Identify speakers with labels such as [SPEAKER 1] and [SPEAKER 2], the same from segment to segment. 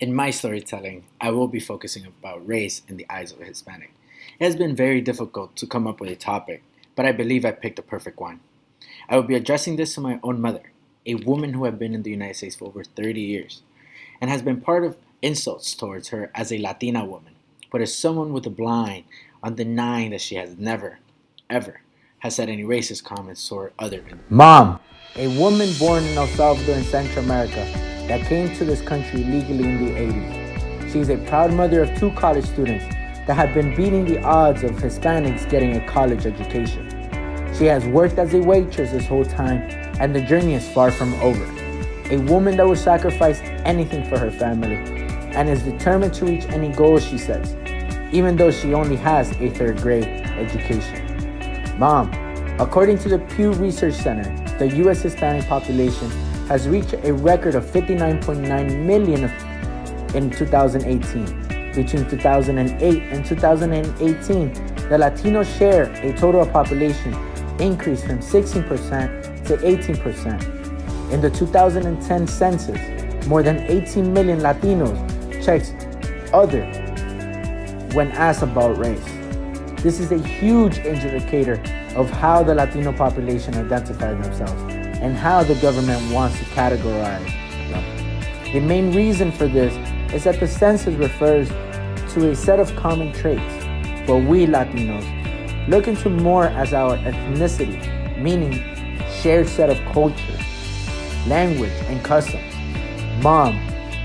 [SPEAKER 1] In my storytelling, I will be focusing about race in the eyes of a Hispanic. It has been very difficult to come up with a topic, but I believe I picked the perfect one. I will be addressing this to my own mother, a woman who has been in the United States for over 30 years and has been part of insults towards her as a Latina woman, but as someone with a blind on denying that she has never, ever, has said any racist comments toward other individuals.
[SPEAKER 2] Mom, a woman born in El Salvador in Central America that came to this country legally in the 80s. She is a proud mother of two college students that have been beating the odds of Hispanics getting a college education. She has worked as a waitress this whole time, and the journey is far from over. A woman that will sacrifice anything for her family and is determined to reach any goals she sets, even though she only has a third grade education. Mom, according to the Pew Research Center, the U.S. Hispanic population has reached a record of 59.9 million in 2018. Between 2008 and 2018, the Latino share, a total population, increased from 16% to 18%. In the 2010 census, more than 18 million Latinos checked other when asked about race. This is a huge indicator of how the Latino population identifies themselves and how the government wants to categorize them. The main reason for this is that the census refers to a set of common traits, but we Latinos look into more as our ethnicity, meaning shared set of cultures, language, and customs. Mom,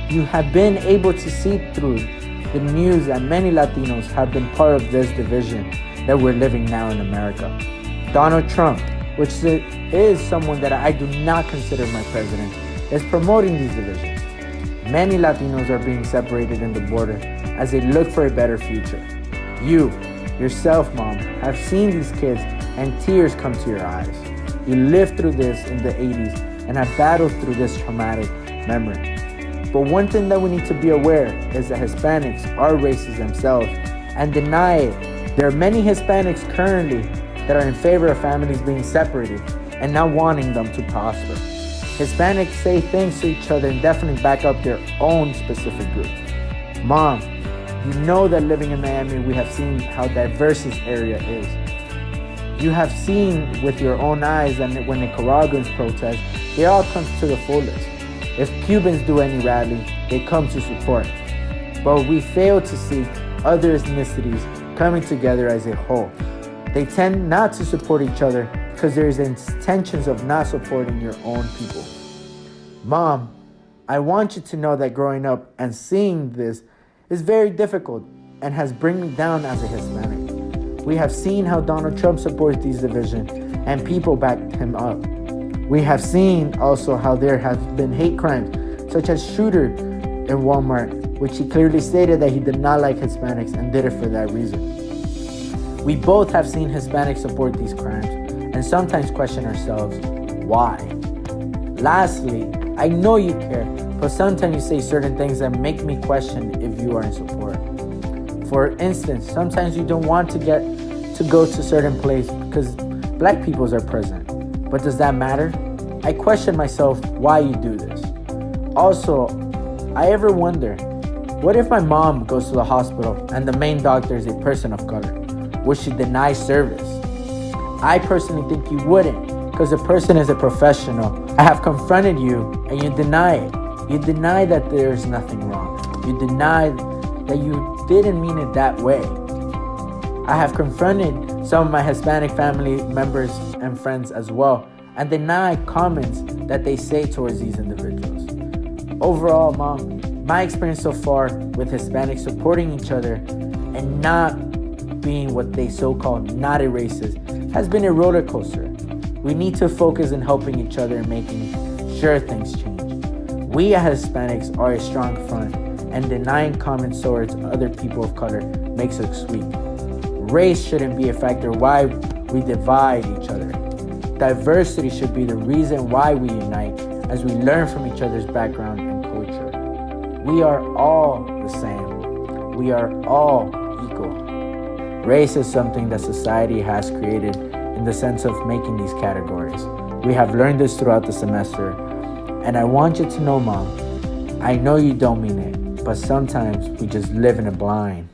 [SPEAKER 2] you have been able to see through the news that many Latinos have been part of this division that we're living now in America. Donald Trump, which is someone that I do not consider my president, is promoting these divisions. Many Latinos are being separated in the border as they look for a better future. You, yourself, Mom, have seen these kids and tears come to your eyes. You lived through this in the 80s and have battled through this traumatic memory. But one thing that we need to be aware is that Hispanics are racist themselves and deny it. There are many Hispanics currently that are in favor of families being separated and not wanting them to prosper. Hispanics say things to each other and definitely back up their own specific group. Mom, you know that living in Miami, we have seen how diverse this area is. You have seen with your own eyes that when Nicaraguans protest, they all come to the fullest. If Cubans do any rally, they come to support. But we fail to see other ethnicities coming together as a whole. They tend not to support each other because there's intentions of not supporting your own people. Mom, I want you to know that growing up and seeing this is very difficult and has bring me down as a Hispanic. We have seen how Donald Trump supports these divisions and people backed him up. We have seen also how there have been hate crimes, such as shooter in Walmart, which he clearly stated that he did not like Hispanics and did it for that reason. We both have seen Hispanics support these crimes and sometimes question ourselves, why? Lastly, I know you care, but sometimes you say certain things that make me question if you are in support. For instance, sometimes you don't want to go to certain place because black peoples are present. But does that matter? I question myself why you do this. Also, I ever wonder, what if my mom goes to the hospital and the main doctor is a person of color? Would she deny service? I personally think you wouldn't, because the person is a professional. I have confronted you and you deny it. You deny that there is nothing wrong. You deny that you didn't mean it that way. I have confronted some of my Hispanic family members and friends as well and deny comments that they say towards these individuals. Overall, Mom, my experience so far with Hispanics supporting each other and not being what they so-called not a racist has been a roller coaster. We need to focus on helping each other and making sure things change. We as Hispanics are a strong front, and denying comments towards other people of color makes us weak. Race shouldn't be a factor why we divide each other. Diversity should be the reason why we unite as we learn from each other's background and culture. We are all the same. We are all equal. Race is something that society has created in the sense of making these categories. We have learned this throughout the semester, and I want you to know, Mom, I know you don't mean it, but sometimes we just live in a blind.